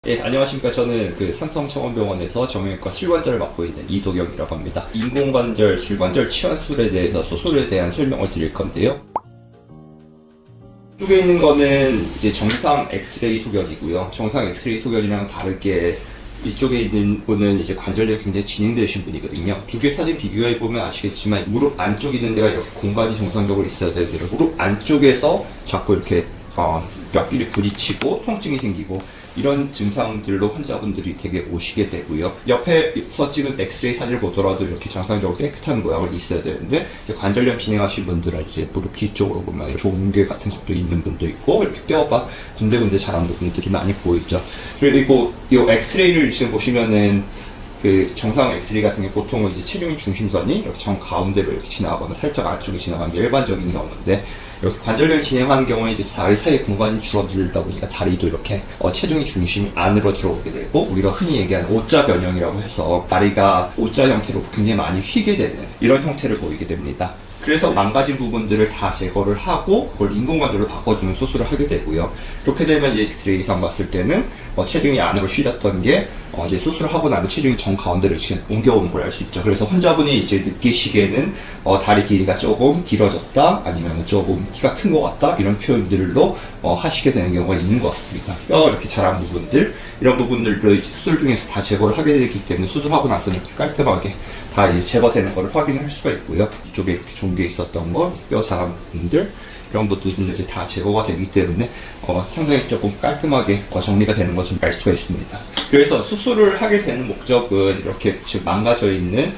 예, 안녕하십니까. 저는 삼성청원병원에서 정형외과 실관절을 맡고 있는 이도경이라고 합니다. 인공관절, 실관절 치환술에 대해서 수술에 대한 설명을 드릴 건데요. 이쪽에 있는 거는 이제 정상 엑스레이 소견이고요. 정상 엑스레이 소견이랑 다르게 이쪽에 있는 분은 이제 관절염이 굉장히 진행되신 분이거든요. 두 개 사진 비교해 보면 아시겠지만 무릎 안쪽 있는 데가 이렇게 공간이 정상적으로 있어야 되고 무릎 안쪽에서 자꾸 이렇게 뼈끼리 부딪히고 통증이 생기고 이런 증상들로 환자분들이 되게 오시게 되고요. 옆에서 찍은 엑스레이 사진을 보더라도 이렇게 정상적으로 깨끗한 모양이 있어야 되는데 관절염 진행하신 분들은 이제 무릎 뒤쪽으로 보면 종괴 같은 것도 있는 분도 있고 이렇게 뼈가 군데군데 자란 부분들이 많이 보이죠. 그리고 이 엑스레이를 지금 보시면은 정상 엑스레이 같은 게 보통은 이제 체중의 중심선이 이렇게 정 가운데로 이렇게 지나가거나 살짝 안쪽에 지나가는 게 일반적인 경우인데 이렇게 관절염을 진행하는 경우에 이제 다리 사이 공간이 줄어들다 보니까 다리도 이렇게 체중의 중심이 안으로 들어오게 되고 우리가 흔히 얘기하는 O자 변형이라고 해서 다리가 O자 형태로 굉장히 많이 휘게 되는 이런 형태를 보이게 됩니다. 그래서 망가진 부분들을 다 제거를 하고 그걸 인공관절로 바꿔주는 수술을 하게 되고요. 그렇게 되면 이제 엑스레이상 봤을 때는 체중이 안으로 실렸던 게 이제 수술을 하고 나면 체중이 정 가운데로 옮겨오는 걸 알 수 있죠. 그래서 환자분이 이제 느끼시기에는 다리 길이가 조금 길어졌다, 아니면 조금 키가 큰 것 같다 이런 표현들로 하시게 되는 경우가 있는 것 같습니다. 뼈가 이렇게 자란 부분들, 이런 부분들도 이제 수술 중에서 다 제거를 하게 되기 때문에 수술하고 나서는 이렇게 깔끔하게 다 이제 제거되는 것을 확인할 수가 있고요. 이쪽에 이렇게 종게 있었던 거, 뼈 자란 부분들 이런 것들은 이제 다 제거가 되기 때문에 상당히 조금 깔끔하게 정리가 되는 것을 알 수가 있습니다. 그래서 수술을 하게 되는 목적은 이렇게 지금 망가져 있는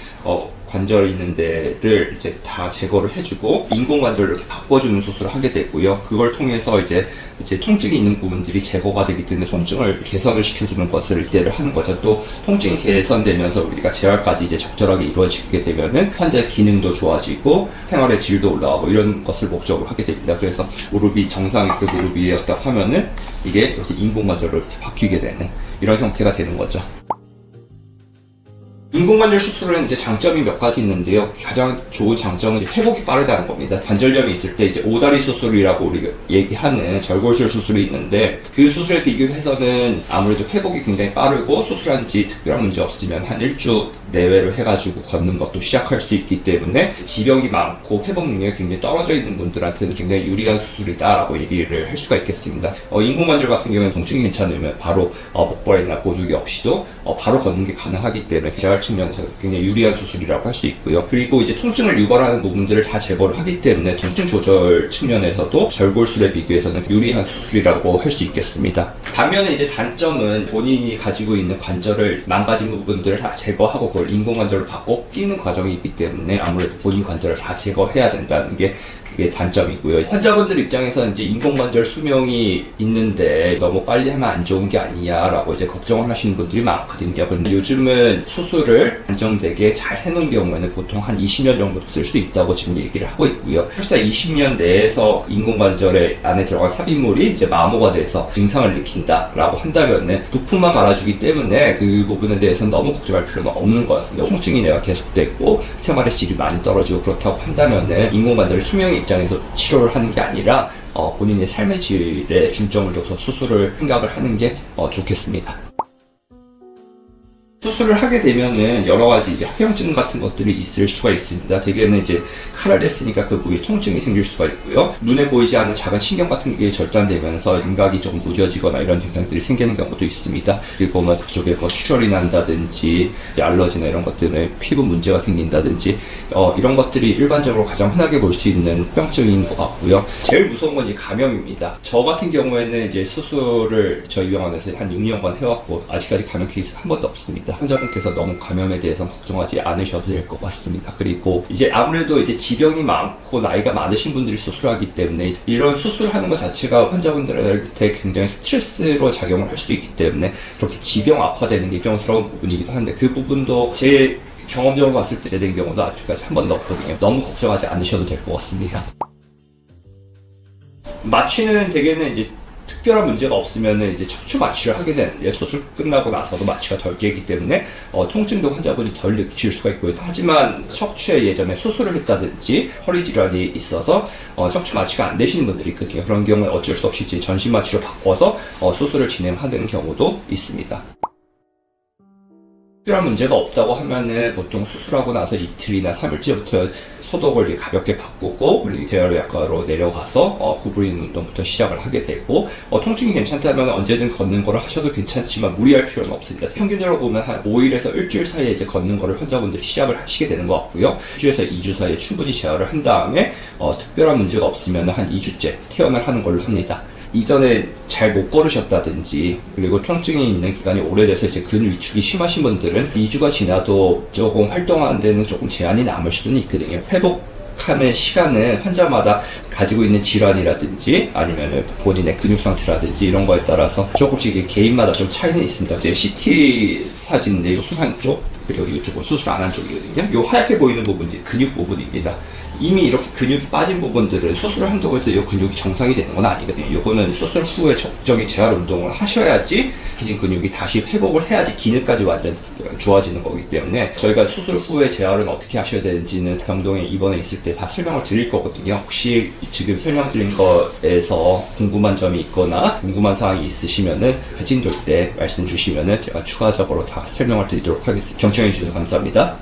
관절이 있는 데를 이제 다 제거를 해주고 인공관절로 이렇게 바꿔주는 수술을 하게 되고요. 그걸 통해서 이제 통증이 있는 부분들이 제거가 되기 때문에 통증을 개선을 시켜주는 것을 이대로 하는 거죠. 또 통증이 개선되면서 우리가 재활까지 이제 적절하게 이루어지게 되면은 환자의 기능도 좋아지고 생활의 질도 올라가고 이런 것을 목적으로 하게 됩니다. 그래서 무릎이 정상의 무릎이었다고 하면은 이게 이렇게 인공관절로 이렇게 바뀌게 되는 이런 형태가 되는 거죠. 인공관절 수술은 이제 장점이 몇 가지 있는데요. 가장 좋은 장점은 이제 회복이 빠르다는 겁니다. 관절염이 있을 때 이제 오다리 수술이라고 우리가 얘기하는 절골술 수술이 있는데 그 수술에 비교해서는 아무래도 회복이 굉장히 빠르고 수술한 지 특별한 문제 없으면 한 일주 내외로 해가지고 걷는 것도 시작할 수 있기 때문에 지병이 많고 회복 능력이 굉장히 떨어져 있는 분들한테는 굉장히 유리한 수술이다라고 얘기를 할 수가 있겠습니다. 인공관절 같은 경우는 통증이 괜찮으면 바로 목발이나 보조기 없이도 바로 걷는 게 가능하기 때문에 재활 측면에서 굉장히 유리한 수술이라고 할 수 있고요. 그리고 이제 통증을 유발하는 부분들을 다 제거를 하기 때문에 통증 조절 측면에서도 절골술에 비교해서는 유리한 수술이라고 할 수 있겠습니다. 반면에 이제 단점은 본인이 가지고 있는 관절을 망가진 부분들을 다 제거하고 그걸 인공관절로 바꿔 끼는 과정이 있기 때문에 아무래도 본인 관절을 다 제거해야 된다는 게 그게 단점이고요. 환자분들 입장에서는 이제 인공관절 수명이 있는데 너무 빨리 하면 안 좋은 게 아니냐라고 이제 걱정을 하시는 분들이 많거든요. 그런데 요즘은 수술을 안정되게 잘 해놓은 경우에는 보통 한 20년 정도 쓸 수 있다고 지금 얘기를 하고 있고요. 설사 20년 내에서 인공관절에 안에 들어간 삽입물이 이제 마모가 돼서 증상을 일으킨다라고 한다면은 부품만 갈아주기 때문에 그 부분에 대해서는 너무 걱정할 필요는 없는 것 같습니다. 통증이 내가 계속되고 생활의 질이 많이 떨어지고 그렇다고 한다면은 인공관절의 수명이 입장에서 치료를 하는 게 아니라 본인의 삶의 질에 중점을 둬서 수술을 생각을 하는 게 좋겠습니다. 수술을 하게 되면은 여러 가지 이제 합병증 같은 것들이 있을 수가 있습니다. 대개는 이제 칼을 냈으니까 그 부위에 통증이 생길 수가 있고요. 눈에 보이지 않는 작은 신경 같은 게 절단되면서 윤곽이 좀 무뎌지거나 이런 증상들이 생기는 경우도 있습니다. 그리고 뭐 그쪽에 출혈이 난다든지 알러지나 이런 것 때문에 피부 문제가 생긴다든지 이런 것들이 일반적으로 가장 흔하게 볼 수 있는 합병증인 것 같고요. 제일 무서운 건 이 감염입니다. 저 같은 경우에는 이제 수술을 저희 병원에서 한 6년간 해왔고 아직까지 감염 케이스 한 번도 없습니다. 환자분께서 너무 감염에 대해서 걱정하지 않으셔도 될 것 같습니다. 그리고 이제 아무래도 이제 지병이 많고 나이가 많으신 분들이 수술하기 때문에 이런 수술하는 것 자체가 환자분들한테 굉장히 스트레스로 작용을 할 수 있기 때문에 그렇게 지병 악화되는 게 걱정스러운 부분이기도 한데 그 부분도 제 경험적으로 봤을 때 된 경우도 아직까지 한 번도 없거든요. 너무 걱정하지 않으셔도 될 것 같습니다. 마취는 대개는 이제 특별한 문제가 없으면 이제 척추 마취를 하게 되는데 수술 끝나고 나서도 마취가 덜 깨기 때문에 통증도 환자분이 덜 느끼실 수가 있고요. 하지만 척추에 예전에 수술을 했다든지 허리 질환이 있어서 척추 마취가 안 되시는 분들이 있거든요. 그런 경우에 어쩔 수 없이 이제 전신 마취로 바꿔서 수술을 진행하는 경우도 있습니다. 특별한 문제가 없다고 하면은 보통 수술하고 나서 이틀이나 3일째부터 소독을 가볍게 바꾸고 그리고 재활의학과로 내려가서 구부리는 운동부터 시작을 하게 되고 통증이 괜찮다면 언제든 걷는 거를 하셔도 괜찮지만 무리할 필요는 없습니다. 평균적으로 보면 한 5일에서 일주일 사이에 이제 걷는 거를 환자분들이 시작을 하시게 되는 것 같고요. 1주에서 2주 사이에 충분히 재활을 한 다음에 특별한 문제가 없으면 한 2주째 퇴원을 하는 걸로 합니다. 이전에 잘 못 걸으셨다든지 그리고 통증이 있는 기간이 오래돼서 이제 근육 위축이 심하신 분들은 2주가 지나도 조금 활동하는 데는 조금 제한이 남을 수는 있거든요. 회복하는 시간은 환자마다 가지고 있는 질환이라든지 아니면 본인의 근육 상태라든지 이런 거에 따라서 조금씩 개인마다 좀 차이는 있습니다. 이제 CT 사진인데 수술한 쪽 그리고 이쪽은 수술 안 한 쪽이거든요. 이 하얗게 보이는 부분이 근육 부분입니다. 이미 이렇게 근육이 빠진 부분들은 수술을 한다고 해서 이 근육이 정상이 되는 건 아니거든요. 이거는 수술 후에 적정히 재활 운동을 하셔야지 피진 근육이 다시 회복을 해야지 기능까지 완전 좋아지는 거기 때문에 저희가 수술 후에 재활은 어떻게 하셔야 되는지는 병동에 입원해 있을 때 다 설명을 드릴 거거든요. 혹시 지금 설명드린 거에서 궁금한 점이 있거나 궁금한 사항이 있으시면은 회진돌 때 말씀 주시면은 제가 추가적으로 다 설명을 드리도록 하겠습니다. 경청해 주셔서 감사합니다.